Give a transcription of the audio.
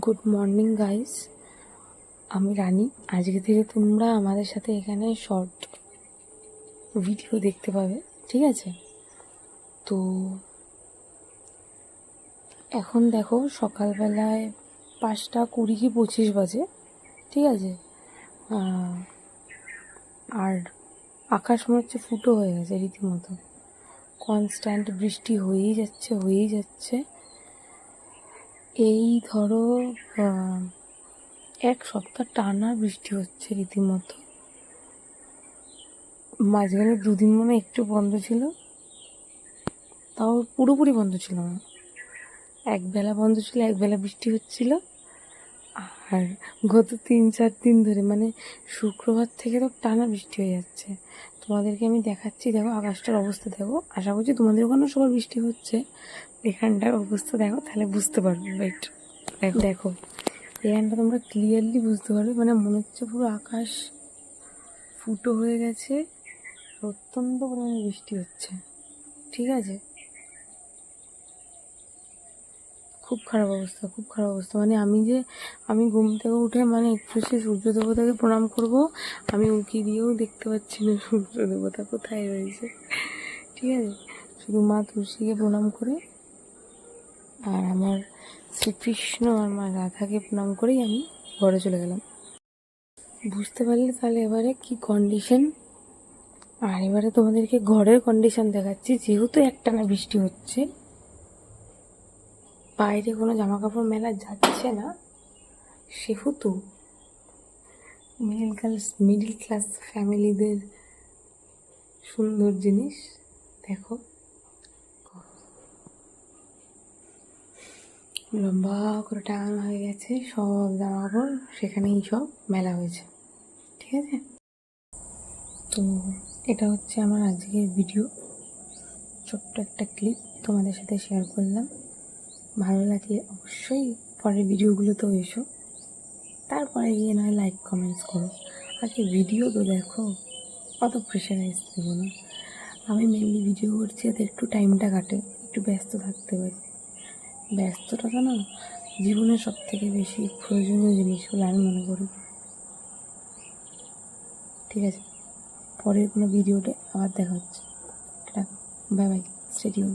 Good morning guys, আমি রানী। আজকে থেকে তোমরা আমাদের সাথে এখানে শর্ট ভিডিও দেখতে পাবে, ঠিক আছে? তো এখন দেখো সকালবেলায় 5:20 কি 25 বাজে, ঠিক আছে? আর আকাশ মনে হচ্ছে ফুটো হয়ে গেছে রীতিমতো। কনস্ট্যান্ট বৃষ্টি হয়েই যাচ্ছে। এই ধরো 1 সপ্তাহ টানা বৃষ্টি হচ্ছে রীতিমতো। মাঝখানে 2 দিন মনে একটু বন্ধ ছিল, তাও পুরোপুরি বন্ধ ছিল না। একবেলা বন্ধ ছিল, একবেলা বৃষ্টি হচ্ছিল। আর গত 3-4 দিন ধরে মানে শুক্রবার থেকে তো টানা বৃষ্টি হয়ে যাচ্ছে। তোমাদেরকে আমি দেখাচ্ছি, দেখো আকাশটার অবস্থা দেখো। আশা করছি তোমাদের ওখানেও সবার বৃষ্টি হচ্ছে। এখানটার অবস্থা দেখো, তাহলে বুঝতে পারবে। ওয়েট, দেখো এখানটা তোমরা ক্লিয়ারলি বুঝতে পারবে। মানে মনে হচ্ছে পুরো আকাশ ফুটো হয়ে গেছে, অত্যন্ত পরিমাণে বৃষ্টি হচ্ছে, ঠিক আছে? খুব খারাপ অবস্থা। মানে আমি ঘুম থেকে উঠে মানে একটু সে সূর্য দেবতাকে প্রণাম করব, আমি উঁকি দিয়েও দেখতে পাচ্ছি না সূর্য দেবতা কোথায় রয়েছে, ঠিক আছে? শুধু মা তুলসীকে প্রণাম করে আর আমার শ্রীকৃষ্ণ আর মা রাধাকে প্রণাম করেই আমি ঘরে চলে গেলাম। বুঝতে পারলে তাহলে এবারে কি কন্ডিশন। আর এবারে তোমাদেরকে ঘরের কন্ডিশন দেখাচ্ছি। যেহেতু একটানা বৃষ্টি হচ্ছে, বাইরে কোনো জামা কাপড় মেলা যাচ্ছে না, সেহেতু মিডল ক্লাস ফ্যামিলিদের সুন্দর জিনিস দেখো, লম্বা করে টাঙানো হয়ে গেছে সব জামা কাপড়, সেখানেই সব মেলা হয়েছে, ঠিক আছে? তো এটা হচ্ছে আমার আজকের ভিডিও, ছোট্ট একটা ক্লিপ তোমাদের সাথে শেয়ার করলাম। ভালো লাগলে অবশ্যই পরের ভিডিওগুলোতেও এসো, তারপরে গিয়ে নয় লাইক কমেন্টস করো। আজকে ভিডিও তো দেখো, অত প্রেশারাইজ দেবো না। আমি মেনলি ভিডিও করছি যাতে একটু টাইমটা কাটে, একটু ব্যস্ত থাকতে পারি। ব্যস্ততা তো না জীবনের সবথেকে বেশি প্রয়োজনীয় জিনিস বলে আমি মনে করি, ঠিক আছে? পরের কোনো ভিডিওতে আবার দেখা হচ্ছে। Bye bye, stay tune.